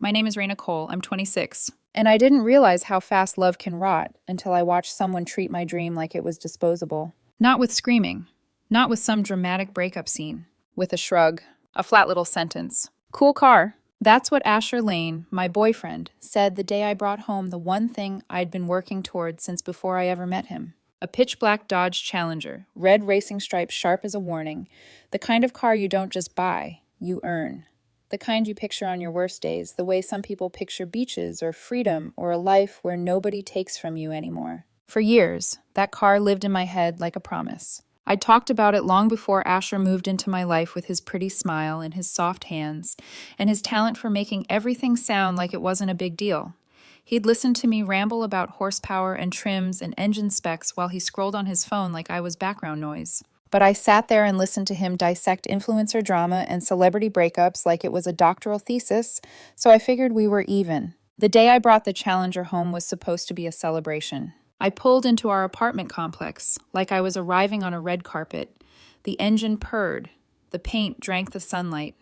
My name is Raina Cole. I'm 26. And I didn't realize how fast love can rot until I watched someone treat my dream like it was disposable. Not with screaming. Not with some dramatic breakup scene. With a shrug. A flat little sentence. Cool car. That's what Asher Lane, my boyfriend, said the day I brought home the one thing I'd been working toward since before I ever met him. A pitch-black Dodge Challenger, red racing stripes sharp as a warning. The kind of car you don't just buy, you earn. The kind you picture on your worst days, the way some people picture beaches or freedom or a life where nobody takes from you anymore. For years, that car lived in my head like a promise. I talked about it long before Asher moved into my life with his pretty smile and his soft hands, and his talent for making everything sound like it wasn't a big deal. He'd listen to me ramble about horsepower and trims and engine specs while he scrolled on his phone like I was background noise. But I sat there and listened to him dissect influencer drama and celebrity breakups like it was a doctoral thesis, so I figured we were even. The day I brought the Challenger home was supposed to be a celebration. I pulled into our apartment complex like I was arriving on a red carpet. The engine purred. The paint drank the sunlight.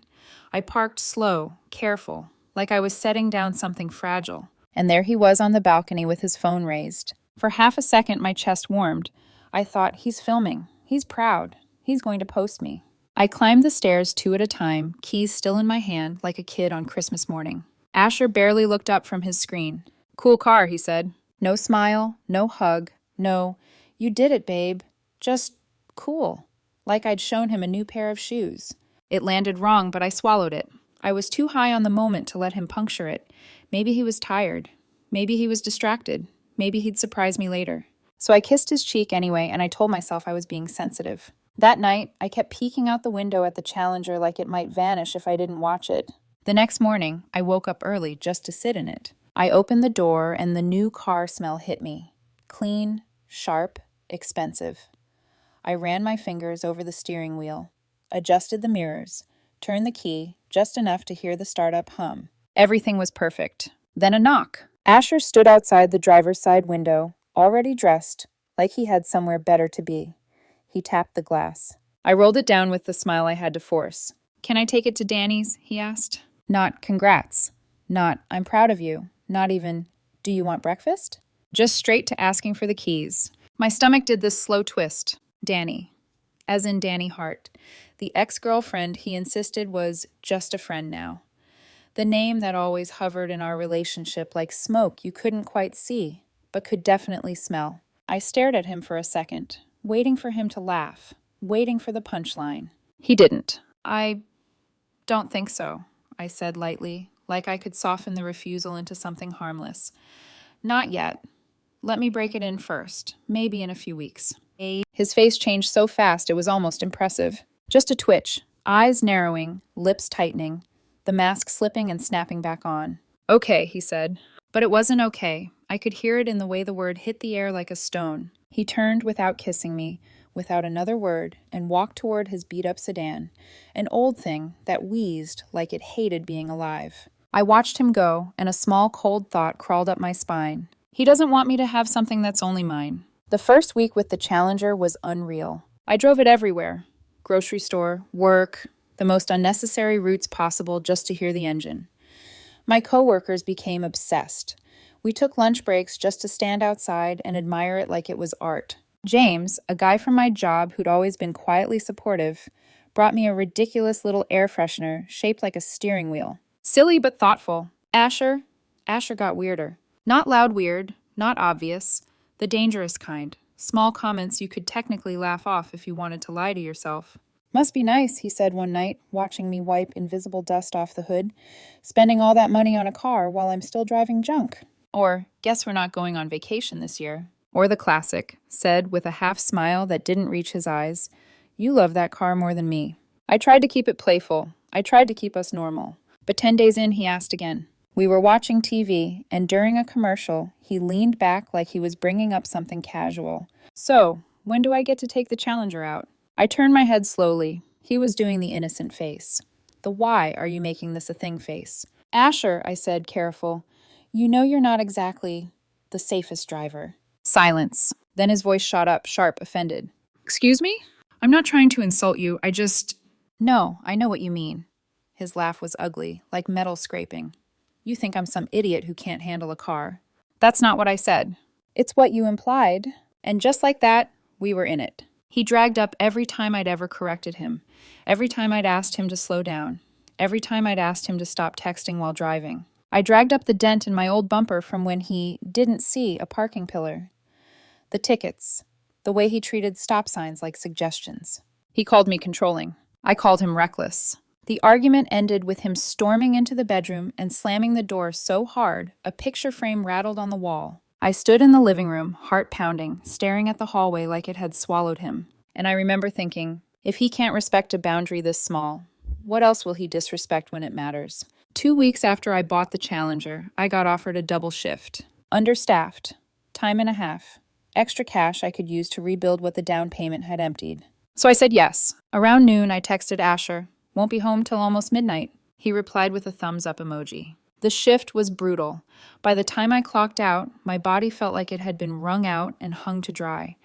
I parked slow, careful, like I was setting down something fragile. And there he was on the balcony with his phone raised. For half a second, my chest warmed. I thought, he's filming. He's proud. He's going to post me. I climbed the stairs 2 at a time, keys still in my hand, like a kid on Christmas morning. Asher barely looked up from his screen. Cool car, he said. No smile, no hug, no, you did it, babe. Just cool. Like I'd shown him a new pair of shoes. It landed wrong, but I swallowed it. I was too high on the moment to let him puncture it. Maybe he was tired. Maybe he was distracted. Maybe he'd surprise me later. So I kissed his cheek anyway, and I told myself I was being sensitive. That night, I kept peeking out the window at the Challenger like it might vanish if I didn't watch it. The next morning, I woke up early just to sit in it. I opened the door, and the new car smell hit me. Clean, sharp, expensive. I ran my fingers over the steering wheel, adjusted the mirrors, turned the key just enough to hear the startup hum. Everything was perfect. Then a knock. Asher stood outside the driver's side window, already dressed, like he had somewhere better to be. He tapped the glass. I rolled it down with the smile I had to force. Can I take it to Danny's? He asked. Not congrats. Not I'm proud of you. Not even do you want breakfast? Just straight to asking for the keys. My stomach did this slow twist. Danny. As in Danny Hart. The ex-girlfriend he insisted was just a friend now. The name that always hovered in our relationship like smoke you couldn't quite see, but could definitely smell. I stared at him for a second, waiting for him to laugh, waiting for the punchline. He didn't. I don't think so, I said lightly, like I could soften the refusal into something harmless. Not yet. Let me break it in first, maybe in a few weeks. His face changed so fast it was almost impressive. Just a twitch, eyes narrowing, lips tightening, the mask slipping and snapping back on. Okay, he said. But it wasn't okay. I could hear it in the way the word hit the air like a stone. He turned without kissing me, without another word, and walked toward his beat-up sedan, an old thing that wheezed like it hated being alive. I watched him go, and a small cold thought crawled up my spine. He doesn't want me to have something that's only mine. The first week with the Challenger was unreal. I drove it everywhere. Grocery store, work, the most unnecessary routes possible just to hear the engine. My coworkers became obsessed. We took lunch breaks just to stand outside and admire it like it was art. James, a guy from my job who'd always been quietly supportive, brought me a ridiculous little air freshener shaped like a steering wheel. Silly but thoughtful. Asher got weirder. Not loud weird, not obvious, the dangerous kind. Small comments you could technically laugh off if you wanted to lie to yourself. Must be nice, he said one night, watching me wipe invisible dust off the hood, spending all that money on a car while I'm still driving junk. Or, guess we're not going on vacation this year. Or the classic, said with a half smile that didn't reach his eyes, you love that car more than me. I tried to keep it playful. I tried to keep us normal. But 10 days in, he asked again. We were watching TV, and during a commercial, he leaned back like he was bringing up something casual. So, when do I get to take the Challenger out? I turned my head slowly. He was doing the innocent face. The why are you making this a thing face? Asher, I said, careful, you know you're not exactly the safest driver. Silence. Then his voice shot up, sharp, offended. Excuse me? I'm not trying to insult you, I just... No, I know what you mean. His laugh was ugly, like metal scraping. You think I'm some idiot who can't handle a car. That's not what I said. It's what you implied. And just like that, we were in it. He dragged up every time I'd ever corrected him, every time I'd asked him to slow down, every time I'd asked him to stop texting while driving. I dragged up the dent in my old bumper from when he didn't see a parking pillar. The tickets, the way he treated stop signs like suggestions. He called me controlling. I called him reckless. The argument ended with him storming into the bedroom and slamming the door so hard, a picture frame rattled on the wall. I stood in the living room, heart pounding, staring at the hallway like it had swallowed him. And I remember thinking, if he can't respect a boundary this small, what else will he disrespect when it matters? 2 weeks after I bought the Challenger, I got offered a double shift. Understaffed, time and a half, extra cash I could use to rebuild what the down payment had emptied. So I said yes. Around noon, I texted Asher, "Won't be home till almost midnight." He replied with a thumbs up emoji. The shift was brutal. By the time I clocked out, my body felt like it had been wrung out and hung to dry.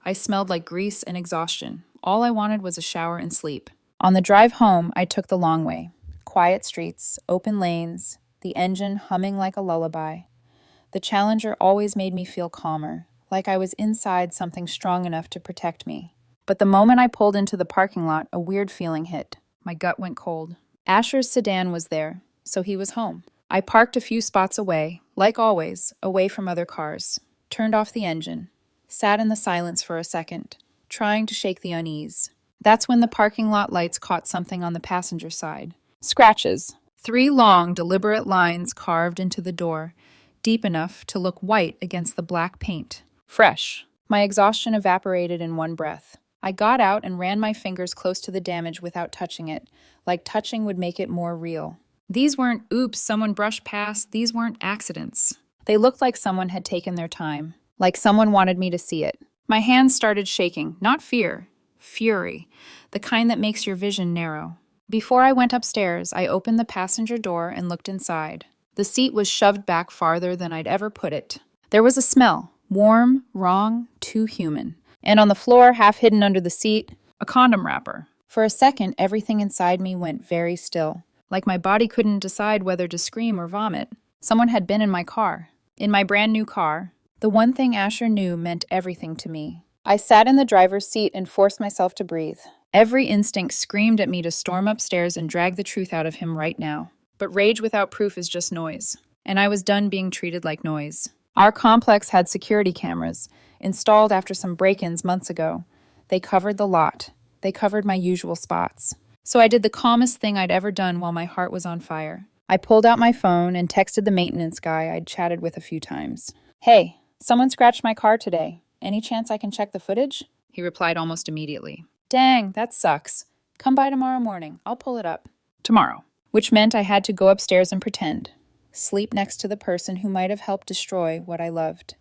I smelled like grease and exhaustion. All I wanted was a shower and sleep. On the drive home, I took the long way. Quiet streets, open lanes, the engine humming like a lullaby. The Challenger always made me feel calmer, like I was inside something strong enough to protect me. But the moment I pulled into the parking lot, a weird feeling hit. My gut went cold. Asher's sedan was there, so he was home. I parked a few spots away, like always, away from other cars, turned off the engine, sat in the silence for a second, trying to shake the unease. That's when the parking lot lights caught something on the passenger side. Scratches. 3 long, deliberate lines carved into the door, deep enough to look white against the black paint. Fresh. My exhaustion evaporated in one breath. I got out and ran my fingers close to the damage without touching it, like touching would make it more real. These weren't, oops, someone brushed past. These weren't accidents. They looked like someone had taken their time, like someone wanted me to see it. My hands started shaking, not fear, fury, the kind that makes your vision narrow. Before I went upstairs, I opened the passenger door and looked inside. The seat was shoved back farther than I'd ever put it. There was a smell, warm, wrong, too human. And on the floor, half hidden under the seat, a condom wrapper. For a second, everything inside me went very still, like my body couldn't decide whether to scream or vomit. Someone had been in my car, in my brand new car. The one thing Asher knew meant everything to me. I sat in the driver's seat and forced myself to breathe. Every instinct screamed at me to storm upstairs and drag the truth out of him right now. But rage without proof is just noise, and I was done being treated like noise. Our complex had security cameras, installed after some break-ins months ago. They covered the lot. They covered my usual spots. So I did the calmest thing I'd ever done while my heart was on fire. I pulled out my phone and texted the maintenance guy I'd chatted with a few times. "Hey, someone scratched my car today. Any chance I can check the footage?" He replied almost immediately. "Dang, that sucks. Come by tomorrow morning. I'll pull it up." Tomorrow. Which meant I had to go upstairs and pretend. Sleep next to the person who might have helped destroy what I loved.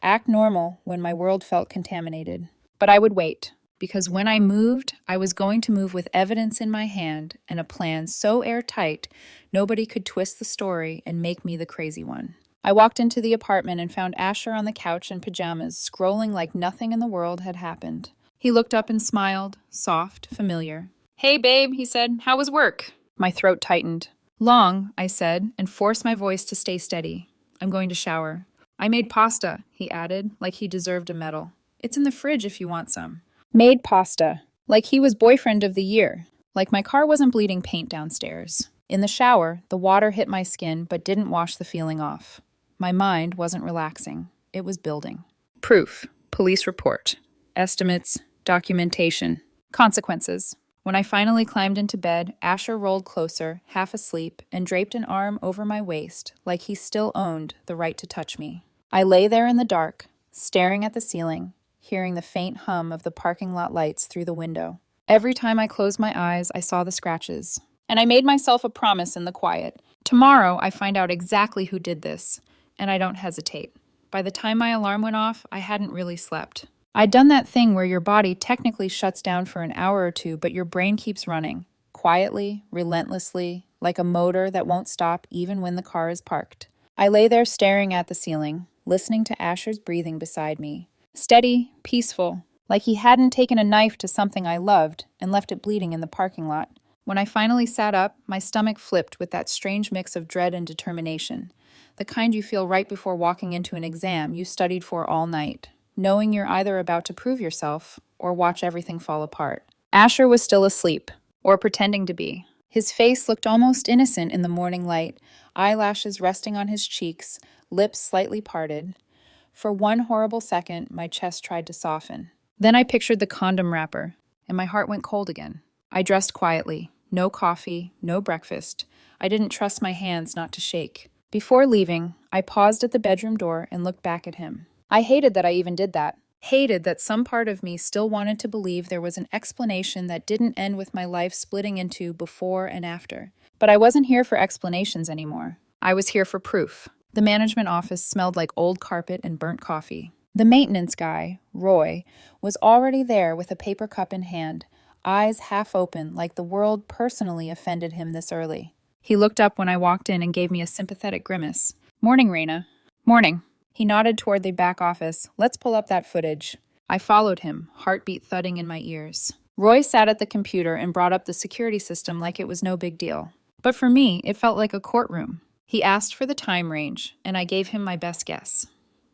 Act normal when my world felt contaminated. But I would wait, because when I moved, I was going to move with evidence in my hand and a plan so airtight nobody could twist the story and make me the crazy one. I walked into the apartment and found Asher on the couch in pajamas, scrolling like nothing in the world had happened. He looked up and smiled, soft, familiar. "Hey, babe," he said. "How was work?" My throat tightened. "Long," I said, and forced my voice to stay steady. "I'm going to shower." "I made pasta," he added, like he deserved a medal. "It's in the fridge if you want some." Made pasta. Like he was boyfriend of the year. Like my car wasn't bleeding paint downstairs. In the shower, the water hit my skin but didn't wash the feeling off. My mind wasn't relaxing. It was building. Proof. Police report. Estimates. Documentation. Consequences. When I finally climbed into bed, Asher rolled closer, half asleep, and draped an arm over my waist, like he still owned the right to touch me. I lay there in the dark, staring at the ceiling, hearing the faint hum of the parking lot lights through the window. Every time I closed my eyes, I saw the scratches. And I made myself a promise in the quiet. Tomorrow, I find out exactly who did this, and I don't hesitate. By the time my alarm went off, I hadn't really slept. I'd done that thing where your body technically shuts down for an hour or two, but your brain keeps running, quietly, relentlessly, like a motor that won't stop even when the car is parked. I lay there staring at the ceiling, listening to Asher's breathing beside me. Steady, peaceful, like he hadn't taken a knife to something I loved and left it bleeding in the parking lot. When I finally sat up, my stomach flipped with that strange mix of dread and determination. The kind you feel right before walking into an exam you studied for all night, knowing you're either about to prove yourself or watch everything fall apart. Asher was still asleep, or pretending to be. His face looked almost innocent in the morning light, eyelashes resting on his cheeks, lips slightly parted. For one horrible second, my chest tried to soften. Then I pictured the condom wrapper, and my heart went cold again. I dressed quietly. No coffee, no breakfast. I didn't trust my hands not to shake. Before leaving, I paused at the bedroom door and looked back at him. I hated that I even did that. Hated that some part of me still wanted to believe there was an explanation that didn't end with my life splitting into before and after. But I wasn't here for explanations anymore. I was here for proof. The management office smelled like old carpet and burnt coffee. The maintenance guy, Roy, was already there with a paper cup in hand, eyes half open like the world personally offended him this early. He looked up when I walked in and gave me a sympathetic grimace. "Morning, Raina." "Morning." He nodded toward the back office. "Let's pull up that footage." I followed him, heartbeat thudding in my ears. Roy sat at the computer and brought up the security system like it was no big deal. But for me, it felt like a courtroom. He asked for the time range, and I gave him my best guess.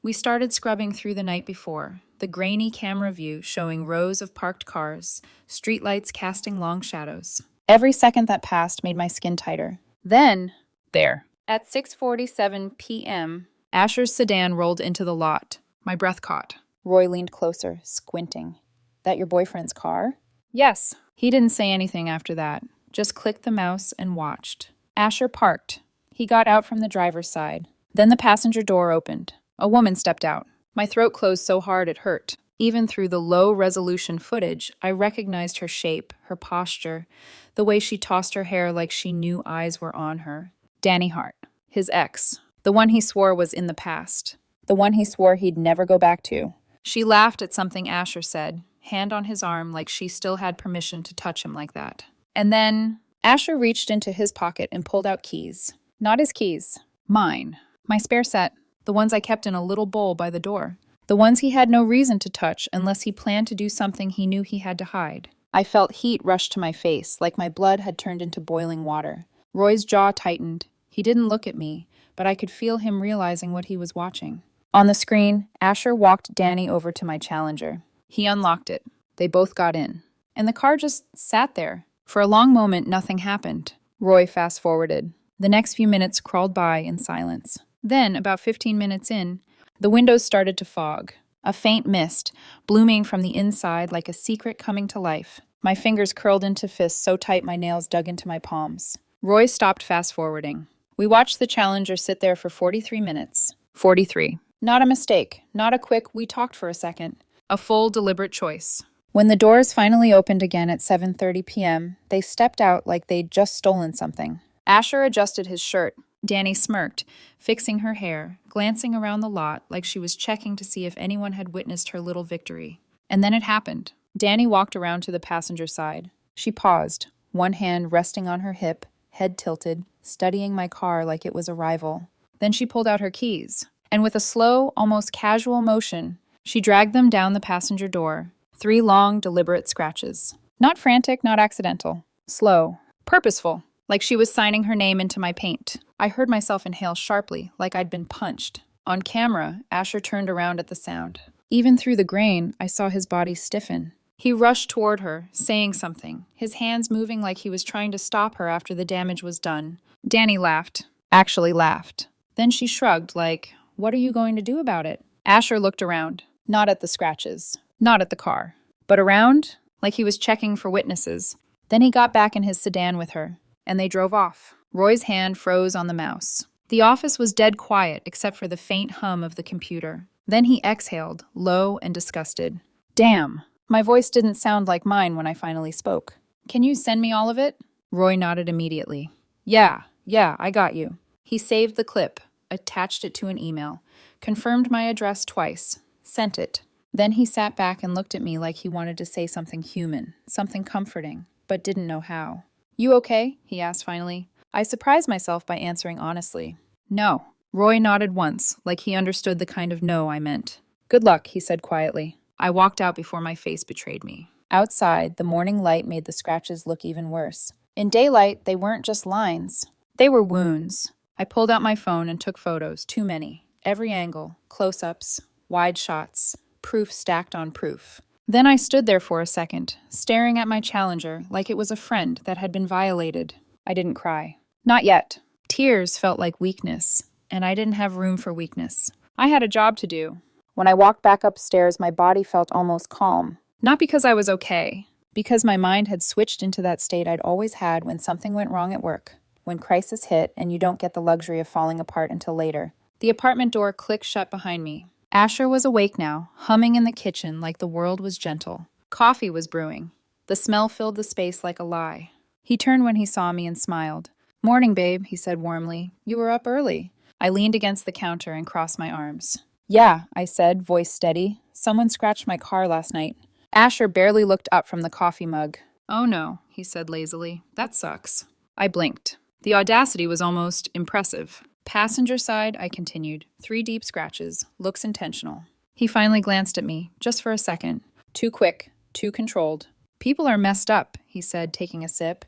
We started scrubbing through the night before, the grainy camera view showing rows of parked cars, streetlights casting long shadows. Every second that passed made my skin tighter. Then, there. At 6:47 p.m., Asher's sedan rolled into the lot. My breath caught. Roy leaned closer, squinting. "That your boyfriend's car?" "Yes." He didn't say anything after that, just clicked the mouse and watched. Asher parked. He got out from the driver's side. Then the passenger door opened. A woman stepped out. My throat closed so hard it hurt. Even through the low-resolution footage, I recognized her shape, her posture, the way she tossed her hair like she knew eyes were on her. Danny Hart, his ex, the one he swore was in the past, the one he swore he'd never go back to. She laughed at something Asher said, hand on his arm like she still had permission to touch him like that. And then Asher reached into his pocket and pulled out keys. Not his keys. Mine. My spare set. The ones I kept in a little bowl by the door. The ones he had no reason to touch unless he planned to do something he knew he had to hide. I felt heat rush to my face, like my blood had turned into boiling water. Roy's jaw tightened. He didn't look at me, but I could feel him realizing what he was watching. On the screen, Asher walked Danny over to my Challenger. He unlocked it. They both got in. And the car just sat there. For a long moment, nothing happened. Roy fast-forwarded. The next few minutes crawled by in silence. Then, about 15 minutes in, the windows started to fog. A faint mist, blooming from the inside like a secret coming to life. My fingers curled into fists so tight my nails dug into my palms. Roy stopped fast-forwarding. We watched the Challenger sit there for 43 minutes. 43. Not a mistake. Not a quick, we talked for a second. A full, deliberate choice. When the doors finally opened again at 7:30 p.m., they stepped out like they'd just stolen something. Asher adjusted his shirt. Danny smirked, fixing her hair, glancing around the lot like she was checking to see if anyone had witnessed her little victory. And then it happened. Danny walked around to the passenger side. She paused, one hand resting on her hip, head tilted, studying my car like it was a rival. Then she pulled out her keys, and with a slow, almost casual motion, she dragged them down the passenger door. 3 long, deliberate scratches. Not frantic, not accidental. Slow. Purposeful. Like she was signing her name into my paint. I heard myself inhale sharply, like I'd been punched. On camera, Asher turned around at the sound. Even through the grain, I saw his body stiffen. He rushed toward her, saying something, his hands moving like he was trying to stop her after the damage was done. Danny laughed. Actually laughed. Then she shrugged, like, "What are you going to do about it?" Asher looked around. Not at the scratches. Not at the car. But around, like he was checking for witnesses. Then he got back in his sedan with her, and they drove off. Roy's hand froze on the mouse. The office was dead quiet except for the faint hum of the computer. Then he exhaled, low and disgusted. "Damn." My voice didn't sound like mine when I finally spoke. "Can you send me all of it?" Roy nodded immediately. Yeah, I got you." He saved the clip, attached it to an email, confirmed my address twice, sent it. Then he sat back and looked at me like he wanted to say something human, something comforting, but didn't know how. "You okay?" he asked finally. I surprised myself by answering honestly. "No." Roy nodded once, like he understood the kind of no I meant. "Good luck," he said quietly. I walked out before my face betrayed me. Outside, the morning light made the scratches look even worse. In daylight, they weren't just lines. They were wounds. I pulled out my phone and took photos, too many. Every angle, close-ups, wide shots, proof stacked on proof. Then I stood there for a second, staring at my challenger like it was a friend that had been violated. I didn't cry. Not yet. Tears felt like weakness, and I didn't have room for weakness. I had a job to do. When I walked back upstairs, my body felt almost calm. Not because I was okay, because my mind had switched into that state I'd always had when something went wrong at work, when crisis hit and you don't get the luxury of falling apart until later. The apartment door clicked shut behind me. Asher was awake now, humming in the kitchen like the world was gentle. Coffee was brewing. The smell filled the space like a lie. He turned when he saw me and smiled. "Morning, babe," he said warmly. "You were up early." I leaned against the counter and crossed my arms. "Yeah," I said, voice steady. "Someone scratched my car last night." Asher barely looked up from the coffee mug. "Oh no," he said lazily. "That sucks." I blinked. The audacity was almost impressive. "Passenger side," I continued. 3 deep scratches. Looks intentional. He finally glanced at me, just for a second. Too quick, too controlled. "People are messed up," he said, taking a sip.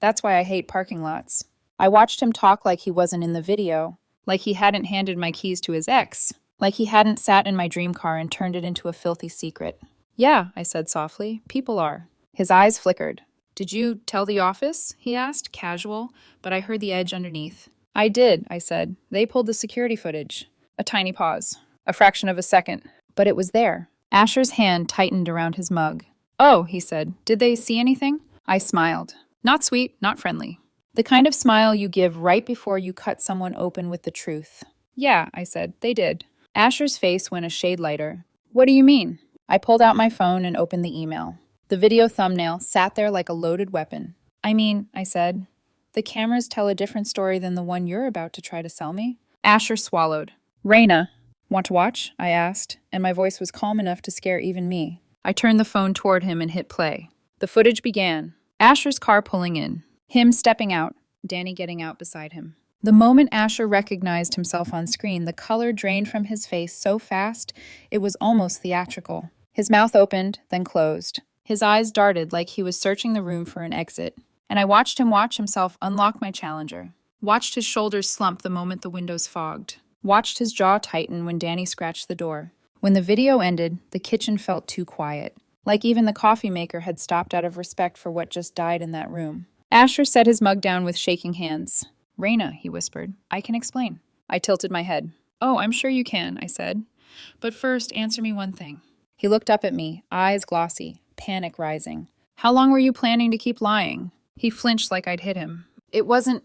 "That's why I hate parking lots." I watched him talk like he wasn't in the video, like he hadn't handed my keys to his ex, like he hadn't sat in my dream car and turned it into a filthy secret. "Yeah," I said softly, "people are." His eyes flickered. "Did you tell the office?" he asked, casual, but I heard the edge underneath. "I did," I said. "They pulled the security footage." A tiny pause. A fraction of a second. But it was there. Asher's hand tightened around his mug. "Oh," he said. "Did they see anything?" I smiled. Not sweet, not friendly. The kind of smile you give right before you cut someone open with the truth. "Yeah," I said. "They did." Asher's face went a shade lighter. "What do you mean?" I pulled out my phone and opened the email. The video thumbnail sat there like a loaded weapon. "I mean," I said, "the cameras tell a different story than the one you're about to try to sell me." Asher swallowed. "Raina, want to watch?" I asked, and my voice was calm enough to scare even me. I turned the phone toward him and hit play. The footage began. Asher's car pulling in. Him stepping out. Danny getting out beside him. The moment Asher recognized himself on screen, the color drained from his face so fast, it was almost theatrical. His mouth opened, then closed. His eyes darted like he was searching the room for an exit. And I watched him watch himself unlock my challenger. Watched his shoulders slump the moment the windows fogged. Watched his jaw tighten when Danny scratched the door. When the video ended, the kitchen felt too quiet. Like even the coffee maker had stopped out of respect for what just died in that room. Asher set his mug down with shaking hands. "Raina," he whispered, "I can explain." I tilted my head. "Oh, I'm sure you can," I said. "But first, answer me one thing." He looked up at me, eyes glossy, panic rising. "How long were you planning to keep lying?" He flinched like I'd hit him. "It wasn't—"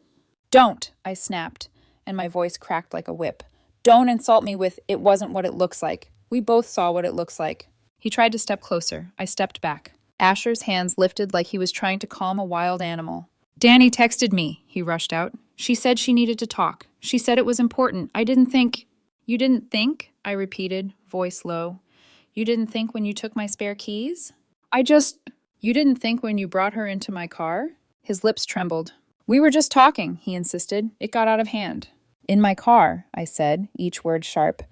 "Don't," I snapped, and my voice cracked like a whip. "Don't insult me with, 'it wasn't what it looks like.' We both saw what it looks like." He tried to step closer. I stepped back. Asher's hands lifted like he was trying to calm a wild animal. "Danny texted me," he rushed out. "She said she needed to talk. She said it was important. I didn't think—" "You didn't think?" I repeated, voice low. "You didn't think when you took my spare keys?" "You didn't think when you brought her into my car?" His lips trembled. "We were just talking," he insisted. "It got out of hand." "In my car," I said, each word sharp.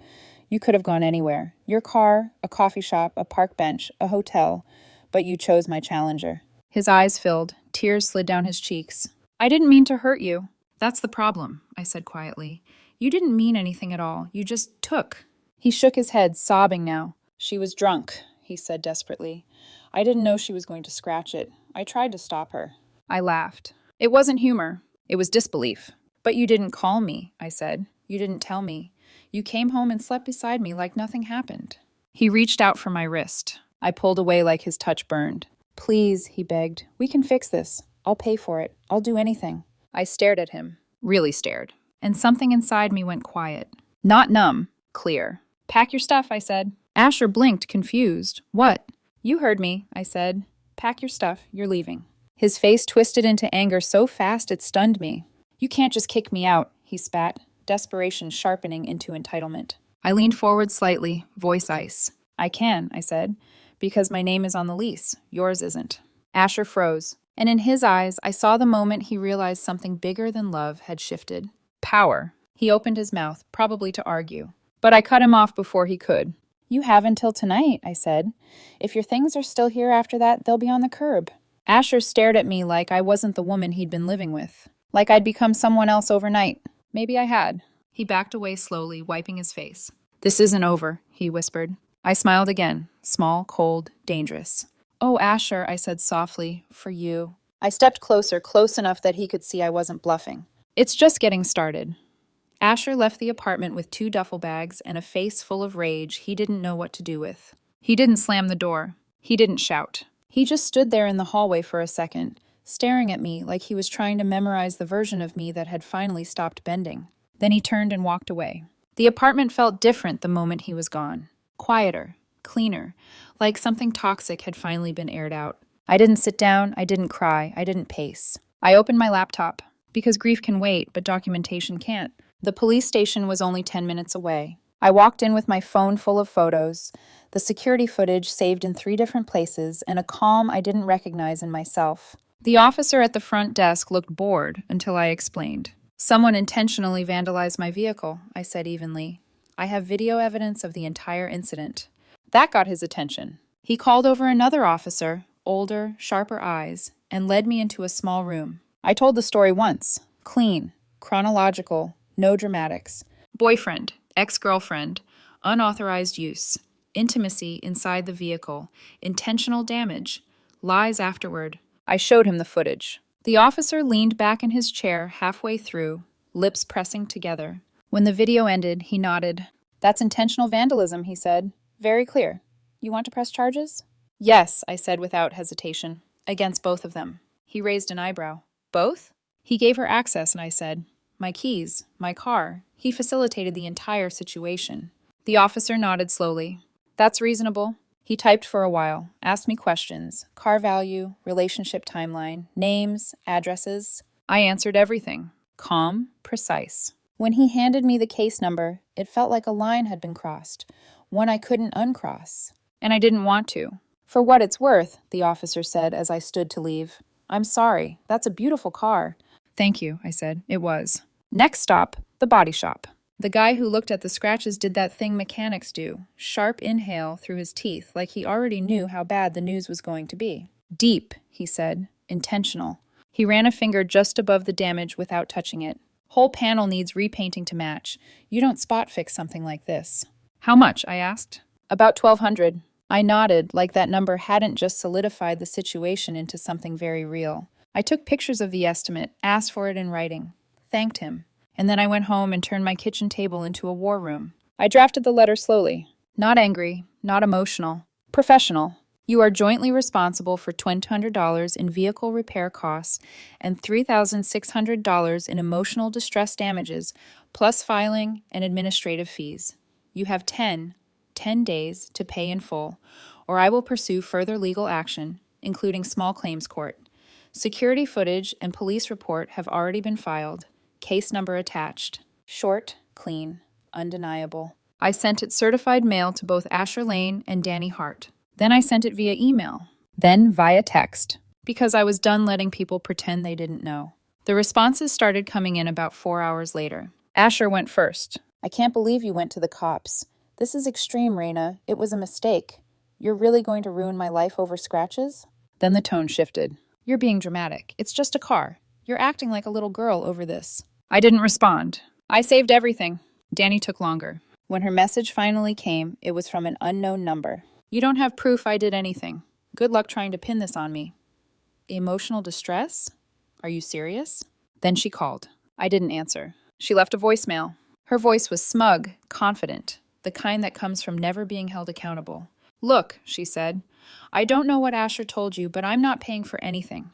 "You could have gone anywhere. Your car, a coffee shop, a park bench, a hotel. But you chose my challenger." His eyes filled. Tears slid down his cheeks. "I didn't mean to hurt you." "That's the problem," I said quietly. "You didn't mean anything at all. You just took." He shook his head, sobbing now. "She was drunk," he said desperately. "I didn't know she was going to scratch it. I tried to stop her." I laughed. It wasn't humor. It was disbelief. "But you didn't call me," I said. "You didn't tell me. You came home and slept beside me like nothing happened." He reached out for my wrist. I pulled away like his touch burned. "Please," he begged. "We can fix this. I'll pay for it. I'll do anything." I stared at him. Really stared. And something inside me went quiet. Not numb. Clear. "Pack your stuff," I said. Asher blinked, confused. "What?" "You heard me," I said. "Pack your stuff. You're leaving." His face twisted into anger so fast it stunned me. "You can't just kick me out," he spat, desperation sharpening into entitlement. I leaned forward slightly, voice ice. "I can," I said, "because my name is on the lease. Yours isn't." Asher froze, and in his eyes I saw the moment he realized something bigger than love had shifted. Power. He opened his mouth, probably to argue. But I cut him off before he could. "You have until tonight," I said. "If your things are still here after that, they'll be on the curb." Asher stared at me like I wasn't the woman he'd been living with. Like I'd become someone else overnight. Maybe I had. He backed away slowly, wiping his face. "This isn't over," he whispered. I smiled again, small, cold, dangerous. "Oh, Asher," I said softly, "for you." I stepped closer, close enough that he could see I wasn't bluffing. "It's just getting started." Asher left the apartment with 2 duffel bags and a face full of rage he didn't know what to do with. He didn't slam the door. He didn't shout. He just stood there in the hallway for a second, staring at me like he was trying to memorize the version of me that had finally stopped bending. Then he turned and walked away. The apartment felt different the moment he was gone. Quieter, cleaner, like something toxic had finally been aired out. I didn't sit down, I didn't cry, I didn't pace. I opened my laptop, because grief can wait, but documentation can't. The police station was only 10 minutes away. I walked in with my phone full of photos, the security footage saved in 3 different places, and a calm I didn't recognize in myself. The officer at the front desk looked bored until I explained. "Someone intentionally vandalized my vehicle," I said evenly. "I have video evidence of the entire incident." That got his attention. He called over another officer, older, sharper eyes, and led me into a small room. I told the story once. Clean, chronological, no dramatics. Boyfriend, ex-girlfriend, unauthorized use, intimacy inside the vehicle, intentional damage, lies afterward. I showed him the footage. The officer leaned back in his chair halfway through, lips pressing together. When the video ended, he nodded. "That's intentional vandalism," he said. "Very clear. You want to press charges?" "Yes," I said without hesitation. "Against both of them." He raised an eyebrow. "Both?" "He gave her access," and I said. "My keys, my car. He facilitated the entire situation." The officer nodded slowly. "That's reasonable." He typed for a while, asked me questions, car value, relationship timeline, names, addresses. I answered everything, calm, precise. When he handed me the case number, it felt like a line had been crossed, one I couldn't uncross. And I didn't want to. "For what it's worth," the officer said as I stood to leave. "I'm sorry, that's a beautiful car." "Thank you," I said. It was. Next stop, the body shop. The guy who looked at the scratches did that thing mechanics do, sharp inhale through his teeth like he already knew how bad the news was going to be. "Deep," he said, "intentional." He ran a finger just above the damage without touching it. "Whole panel needs repainting to match. You don't spot fix something like this." "How much?" I asked. "About $1,200. I nodded, like that number hadn't just solidified the situation into something very real. I took pictures of the estimate, asked for it in writing, thanked him. And then I went home and turned my kitchen table into a war room. I drafted the letter slowly. Not angry, not emotional. Professional. "You are jointly responsible for $200 in vehicle repair costs and $3,600 in emotional distress damages, plus filing and administrative fees. You have 10 days to pay in full, or I will pursue further legal action, including small claims court. Security footage and police report have already been filed. Case number attached. Short, clean, undeniable." I sent it certified mail to both Asher Lane and Danny Hart. Then I sent it via email. Then via text. Because I was done letting people pretend they didn't know. The responses started coming in about 4 hours later. Asher went first. "I can't believe you went to the cops. This is extreme, Raina. It was a mistake. You're really going to ruin my life over scratches?" Then the tone shifted. "You're being dramatic. It's just a car. You're acting like a little girl over this." I didn't respond. I saved everything. Danny took longer. When her message finally came, it was from an unknown number. "You don't have proof I did anything. Good luck trying to pin this on me." Emotional distress? Are you serious? Then she called. I didn't answer. She left a voicemail. Her voice was smug, confident, the kind that comes from never being held accountable. "Look," she said, "I don't know what Asher told you, but I'm not paying for anything.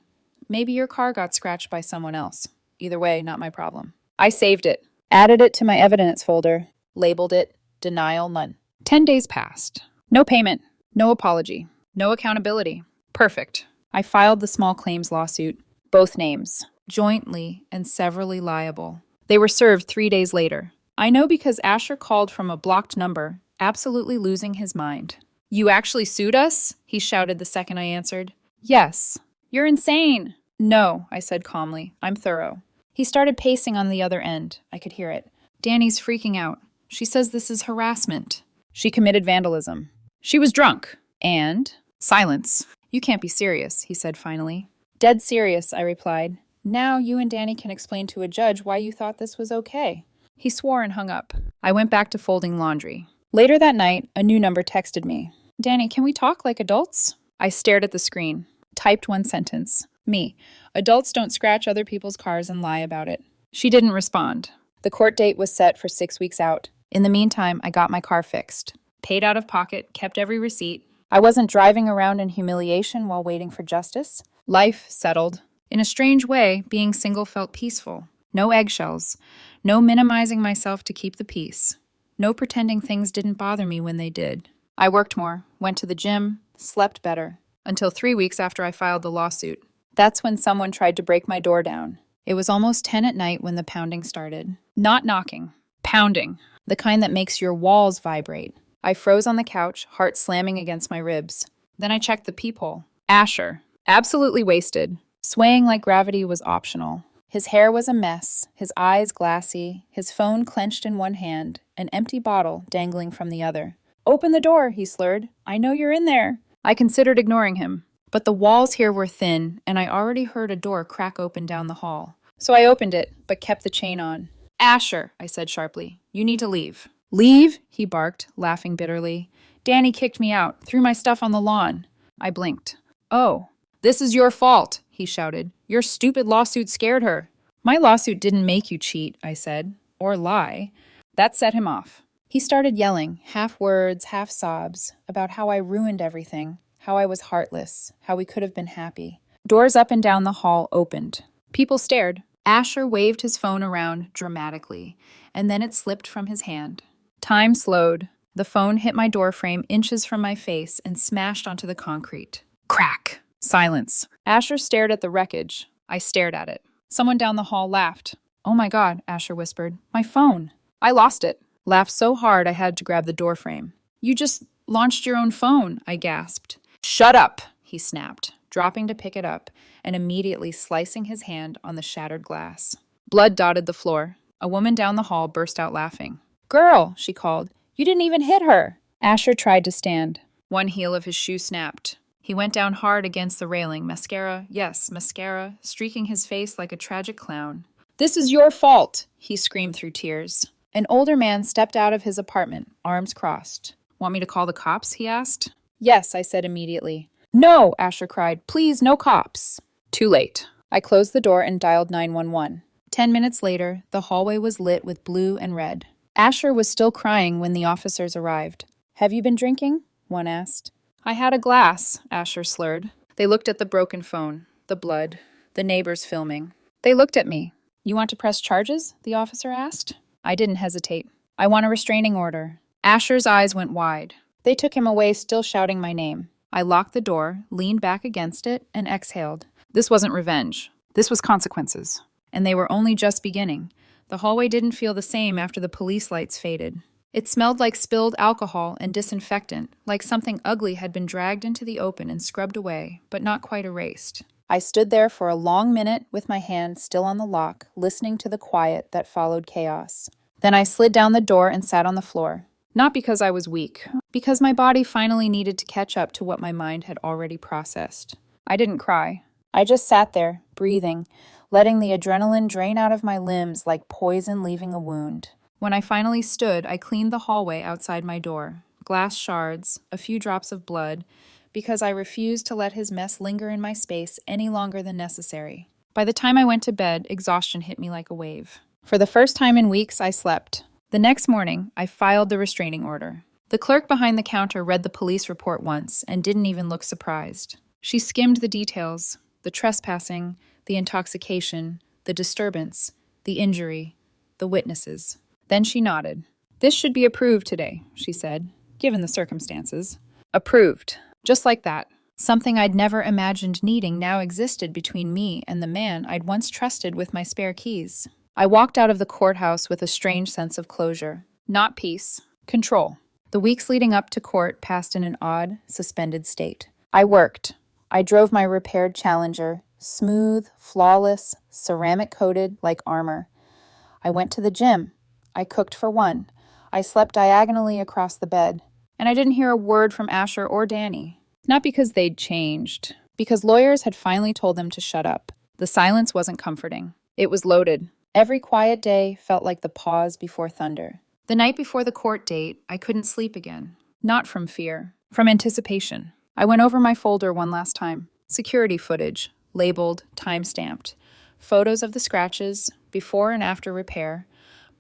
Maybe your car got scratched by someone else. Either way, not my problem." I saved it, added it to my evidence folder, labeled it denial none. 10 days passed. No payment, no apology, no accountability. Perfect. I filed the small claims lawsuit, both names, jointly and severally liable. They were served 3 days later. I know because Asher called from a blocked number, absolutely losing his mind. "You actually sued us?" he shouted the second I answered. "Yes." "You're insane." "No," I said calmly. "I'm thorough." He started pacing on the other end. I could hear it. "Danny's freaking out. She says this is harassment. She committed vandalism. She was drunk. And silence. You can't be serious, he said finally. Dead serious, I replied. Now you and Danny can explain to a judge why you thought this was okay. He swore and hung up. I went back to folding laundry. Later that night, a new number texted me. Danny, can we talk like adults? I stared at the screen. Typed one sentence. Me. Adults don't scratch other people's cars and lie about it. She didn't respond. The court date was set for 6 weeks out. In the meantime, I got my car fixed. Paid out of pocket, kept every receipt. I wasn't driving around in humiliation while waiting for justice. Life settled. In a strange way, being single felt peaceful. No eggshells. No minimizing myself to keep the peace. No pretending things didn't bother me when they did. I worked more, went to the gym, slept better. Until 3 weeks after I filed the lawsuit. That's when someone tried to break my door down. It was almost 10 at night when the pounding started. Not knocking. Pounding. The kind that makes your walls vibrate. I froze on the couch, heart slamming against my ribs. Then I checked the peephole. Asher. Absolutely wasted. Swaying like gravity was optional. His hair was a mess, his eyes glassy, his phone clenched in one hand, an empty bottle dangling from the other. Open the door, he slurred. I know you're in there. I considered ignoring him. But the walls here were thin, and I already heard a door crack open down the hall. So I opened it, but kept the chain on. Asher, I said sharply, you need to leave. Leave? He barked, laughing bitterly. Danny kicked me out, threw my stuff on the lawn. I blinked. Oh, this is your fault, he shouted. Your stupid lawsuit scared her. My lawsuit didn't make you cheat, I said, or lie. That set him off. He started yelling, half words, half sobs, about how I ruined everything. How I was heartless, how we could have been happy. Doors up and down the hall opened. People stared. Asher waved his phone around dramatically, and then it slipped from his hand. Time slowed. The phone hit my doorframe inches from my face and smashed onto the concrete. Crack! Silence. Asher stared at the wreckage. I stared at it. Someone down the hall laughed. Oh my God, Asher whispered. My phone. I lost it. Laughed so hard I had to grab the doorframe. You just launched your own phone, I gasped. Shut up, he snapped, dropping to pick it up and immediately slicing his hand on the shattered glass. Blood dotted the floor. A woman down the hall burst out laughing. Girl, she called. You didn't even hit her. Asher tried to stand. One heel of his shoe snapped. He went down hard against the railing, mascara, yes, mascara, streaking his face like a tragic clown. This is your fault, he screamed through tears. An older man stepped out of his apartment, arms crossed. Want me to call the cops, he asked. Yes, I said immediately. No, Asher cried. Please, no cops. Too late. I closed the door and dialed 911. 10 minutes later, the hallway was lit with blue and red. Asher was still crying when the officers arrived. Have you been drinking? One asked. I had a glass, Asher slurred. They looked at the broken phone, the blood, the neighbors filming. They looked at me. You want to press charges? The officer asked. I didn't hesitate. I want a restraining order. Asher's eyes went wide. They took him away, still shouting my name. I locked the door, leaned back against it, and exhaled. This wasn't revenge. This was consequences. And they were only just beginning. The hallway didn't feel the same after the police lights faded. It smelled like spilled alcohol and disinfectant, like something ugly had been dragged into the open and scrubbed away, but not quite erased. I stood there for a long minute with my hand still on the lock, listening to the quiet that followed chaos. Then I slid down the door and sat on the floor. Not because I was weak, because my body finally needed to catch up to what my mind had already processed. I didn't cry. I just sat there, breathing, letting the adrenaline drain out of my limbs like poison leaving a wound. When I finally stood, I cleaned the hallway outside my door. Glass shards, a few drops of blood, because I refused to let his mess linger in my space any longer than necessary. By the time I went to bed, exhaustion hit me like a wave. For the first time in weeks, I slept. The next morning, I filed the restraining order. The clerk behind the counter read the police report once and didn't even look surprised. She skimmed the details, the trespassing, the intoxication, the disturbance, the injury, the witnesses. Then she nodded. This should be approved today, she said, given the circumstances. Approved. Just like that. Something I'd never imagined needing now existed between me and the man I'd once trusted with my spare keys. I walked out of the courthouse with a strange sense of closure. Not peace. Control. The weeks leading up to court passed in an odd, suspended state. I worked. I drove my repaired Challenger, smooth, flawless, ceramic-coated like armor. I went to the gym. I cooked for one. I slept diagonally across the bed. And I didn't hear a word from Asher or Danny. Not because they'd changed, because lawyers had finally told them to shut up. The silence wasn't comforting. It was loaded. Every quiet day felt like the pause before thunder. The night before the court date, I couldn't sleep again. Not from fear, from anticipation. I went over my folder one last time. Security footage, labeled, time-stamped. Photos of the scratches, before and after repair.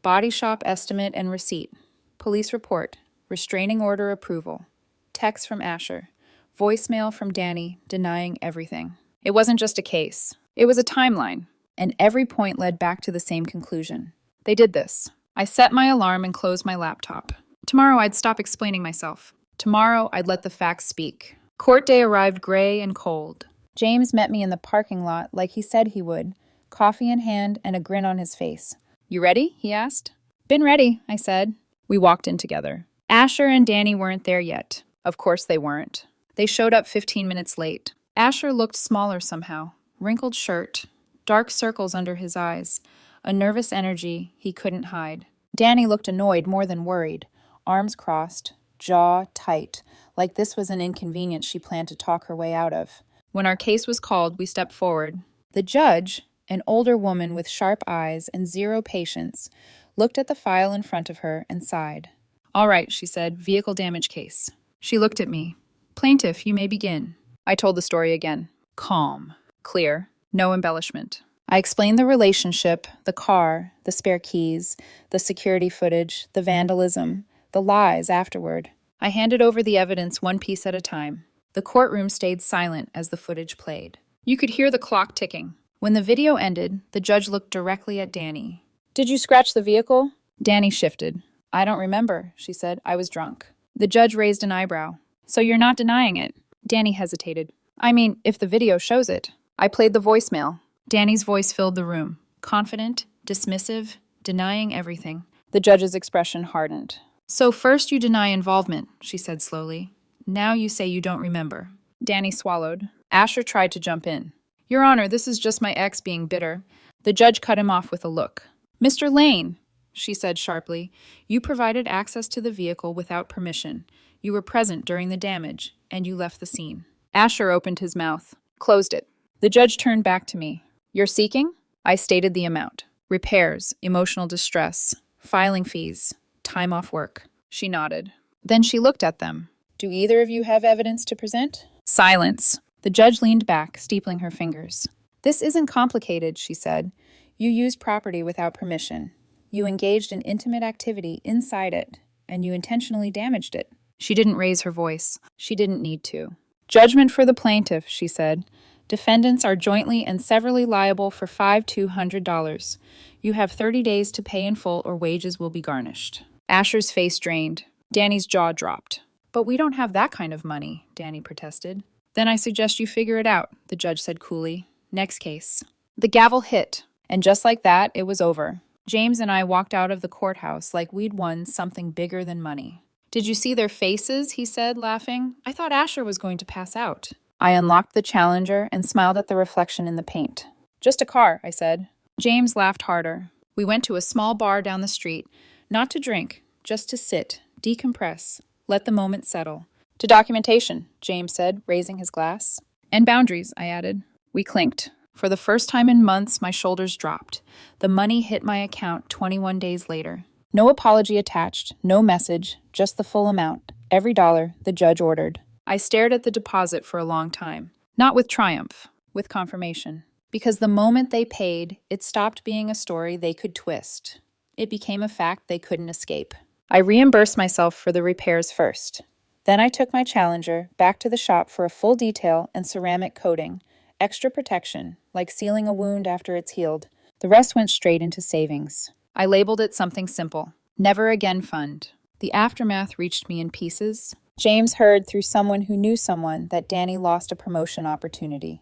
Body shop estimate and receipt. Police report, restraining order approval. Text from Asher. Voicemail from Danny denying everything. It wasn't just a case. It was a timeline, and every point led back to the same conclusion. They did this. I set my alarm and closed my laptop. Tomorrow I'd stop explaining myself. Tomorrow I'd let the facts speak. Court day arrived gray and cold. James met me in the parking lot like he said he would, coffee in hand and a grin on his face. "You ready?" he asked. "Been ready," I said. We walked in together. Asher and Danny weren't there yet. Of course they weren't. They showed up 15 minutes late. Asher looked smaller somehow. Wrinkled shirt, dark circles under his eyes, a nervous energy he couldn't hide. Danny looked annoyed more than worried, arms crossed, jaw tight, like this was an inconvenience she planned to talk her way out of. When our case was called, we stepped forward. The judge, an older woman with sharp eyes and zero patience, looked at the file in front of her and sighed. "All right," she said, "vehicle damage case." She looked at me. "Plaintiff, you may begin." I told the story again. Calm. Clear. No embellishment. I explained the relationship, the car, the spare keys, the security footage, the vandalism, the lies afterward. I handed over the evidence one piece at a time. The courtroom stayed silent as the footage played. You could hear the clock ticking. When the video ended, the judge looked directly at Danny. "Did you scratch the vehicle?" Danny shifted. "I don't remember," she said. "I was drunk." The judge raised an eyebrow. "So you're not denying it?" Danny hesitated. "I mean, if the video shows it." I played the voicemail. Danny's voice filled the room. Confident, dismissive, denying everything. The judge's expression hardened. "So first you deny involvement," she said slowly. "Now you say you don't remember." Danny swallowed. Asher tried to jump in. "Your Honor, this is just my ex being bitter." The judge cut him off with a look. "Mr. Lane," she said sharply, "you provided access to the vehicle without permission. You were present during the damage, and you left the scene." Asher opened his mouth, closed it. The judge turned back to me. "You're seeking?" I stated the amount. Repairs, emotional distress, filing fees, time off work. She nodded. Then she looked at them. "Do either of you have evidence to present?" Silence. The judge leaned back, steepling her fingers. "This isn't complicated," she said. "You used property without permission. You engaged in intimate activity inside it, and you intentionally damaged it." She didn't raise her voice. She didn't need to. "Judgment for the plaintiff," she said. "Defendants are jointly and severally liable for $5,200. You have 30 days to pay in full or wages will be garnished." Asher's face drained. Danny's jaw dropped. "But we don't have that kind of money," Danny protested. "Then I suggest you figure it out," the judge said coolly. "Next case." The gavel hit, and just like that, it was over. James and I walked out of the courthouse like we'd won something bigger than money. "Did you see their faces?" he said, laughing. "I thought Asher was going to pass out." I unlocked the Challenger and smiled at the reflection in the paint. "Just a car," I said. James laughed harder. We went to a small bar down the street, not to drink, just to sit, decompress, let the moment settle. "To documentation," James said, raising his glass. "And boundaries," I added. We clinked. For the first time in months, my shoulders dropped. The money hit my account 21 days later. No apology attached, no message, just the full amount, every dollar, the judge ordered. I stared at the deposit for a long time. Not with triumph, with confirmation. Because the moment they paid, it stopped being a story they could twist. It became a fact they couldn't escape. I reimbursed myself for the repairs first. Then I took my Challenger back to the shop for a full detail and ceramic coating, extra protection, like sealing a wound after it's healed. The rest went straight into savings. I labeled it something simple. Never Again Fund. The aftermath reached me in pieces. James heard through someone who knew someone that Danny lost a promotion opportunity.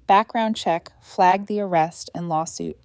Background check flagged the arrest and lawsuit.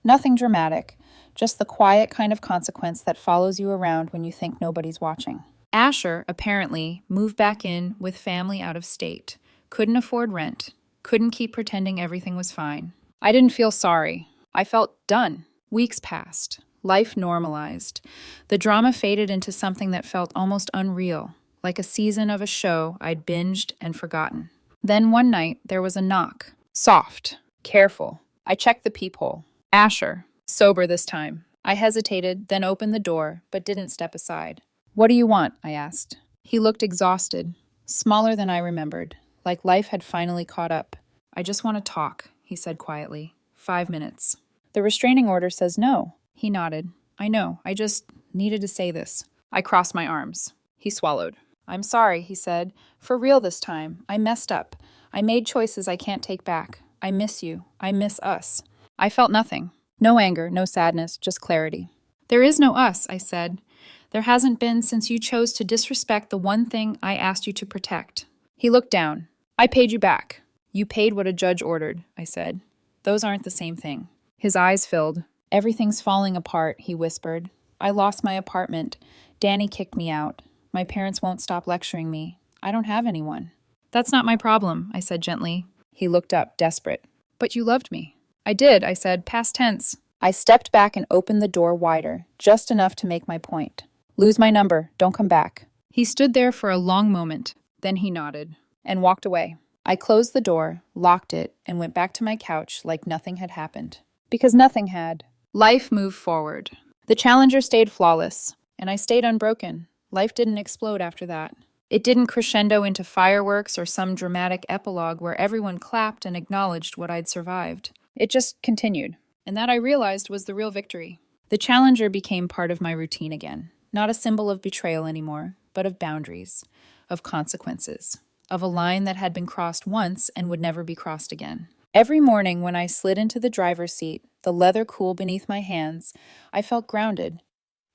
Nothing dramatic, just the quiet kind of consequence that follows you around when you think nobody's watching. Asher, apparently, moved back in with family out of state. Couldn't afford rent. Couldn't keep pretending everything was fine. I didn't feel sorry. I felt done. Weeks passed. Life normalized. The drama faded into something that felt almost unreal, like a season of a show I'd binged and forgotten. Then one night, there was a knock. Soft, careful. I checked the peephole. Asher, sober this time. I hesitated, then opened the door, but didn't step aside. "What do you want?" I asked. He looked exhausted, smaller than I remembered, like life had finally caught up. "I just want to talk," he said quietly. 5 minutes. "The restraining order says no." He nodded. "I know, I just needed to say this." I crossed my arms. He swallowed. "I'm sorry," he said. "For real this time. I messed up. I made choices I can't take back. I miss you. I miss us." I felt nothing. No anger, no sadness, just clarity. "There is no us," I said. "There hasn't been since you chose to disrespect the one thing I asked you to protect." He looked down. "I paid you back." "You paid what a judge ordered," I said. "Those aren't the same thing." His eyes filled. "Everything's falling apart," he whispered. "I lost my apartment. Danny kicked me out. My parents won't stop lecturing me. I don't have anyone." "That's not my problem," I said gently. He looked up, desperate. "But you loved me." "I did," I said, past tense. I stepped back and opened the door wider, just enough to make my point. "Lose my number. Don't come back." He stood there for a long moment. Then he nodded and walked away. I closed the door, locked it, and went back to my couch like nothing had happened. Because nothing had. Life moved forward. The challenger stayed flawless, and I stayed unbroken. Life didn't explode after that. It didn't crescendo into fireworks or some dramatic epilogue where everyone clapped and acknowledged what I'd survived. It just continued, and that I realized was the real victory. The challenger became part of my routine again, not a symbol of betrayal anymore, but of boundaries, of consequences, of a line that had been crossed once and would never be crossed again. Every morning when I slid into the driver's seat, the leather cool beneath my hands, I felt grounded,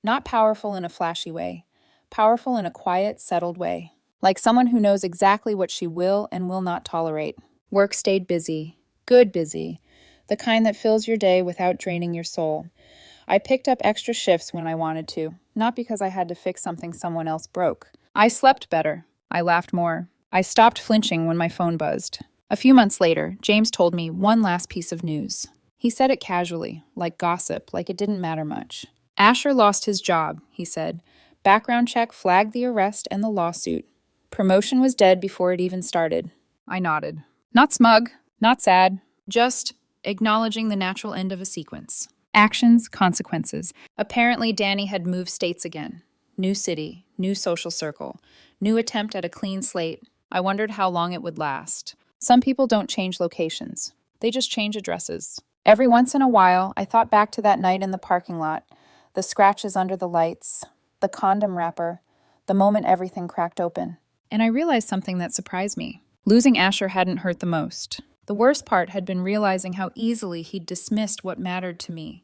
not powerful in a flashy way, powerful in a quiet, settled way, like someone who knows exactly what she will and will not tolerate. Work stayed busy, good busy, the kind that fills your day without draining your soul. I picked up extra shifts when I wanted to, not because I had to fix something someone else broke. I slept better. I laughed more. I stopped flinching when my phone buzzed. A few months later, James told me one last piece of news. He said it casually, like gossip, like it didn't matter much. "Asher lost his job," he said. "Background check flagged the arrest and the lawsuit. Promotion was dead before it even started." I nodded. Not smug, not sad, just acknowledging the natural end of a sequence. Actions, consequences. Apparently, Danny had moved states again. New city, new social circle, new attempt at a clean slate. I wondered how long it would last. Some people don't change locations. They just change addresses. Every once in a while, I thought back to that night in the parking lot, the scratches under the lights, the condom wrapper, the moment everything cracked open. And I realized something that surprised me. Losing Asher hadn't hurt the most. The worst part had been realizing how easily he'd dismissed what mattered to me,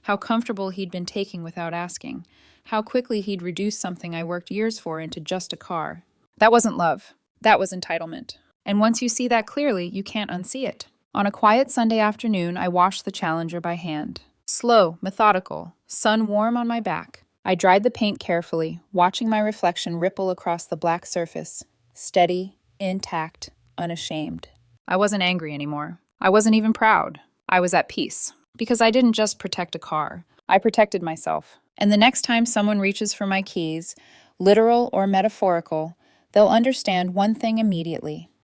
how comfortable he'd been taking without asking, how quickly he'd reduced something I worked years for into just a car. That wasn't love. That was entitlement. And once you see that clearly, you can't unsee it. On a quiet Sunday afternoon, I washed the Challenger by hand. Slow, methodical, sun warm on my back. I dried the paint carefully, watching my reflection ripple across the black surface. Steady, intact, unashamed. I wasn't angry anymore. I wasn't even proud. I was at peace. Because I didn't just protect a car. I protected myself. And the next time someone reaches for my keys, literal or metaphorical, they'll understand one thing immediately.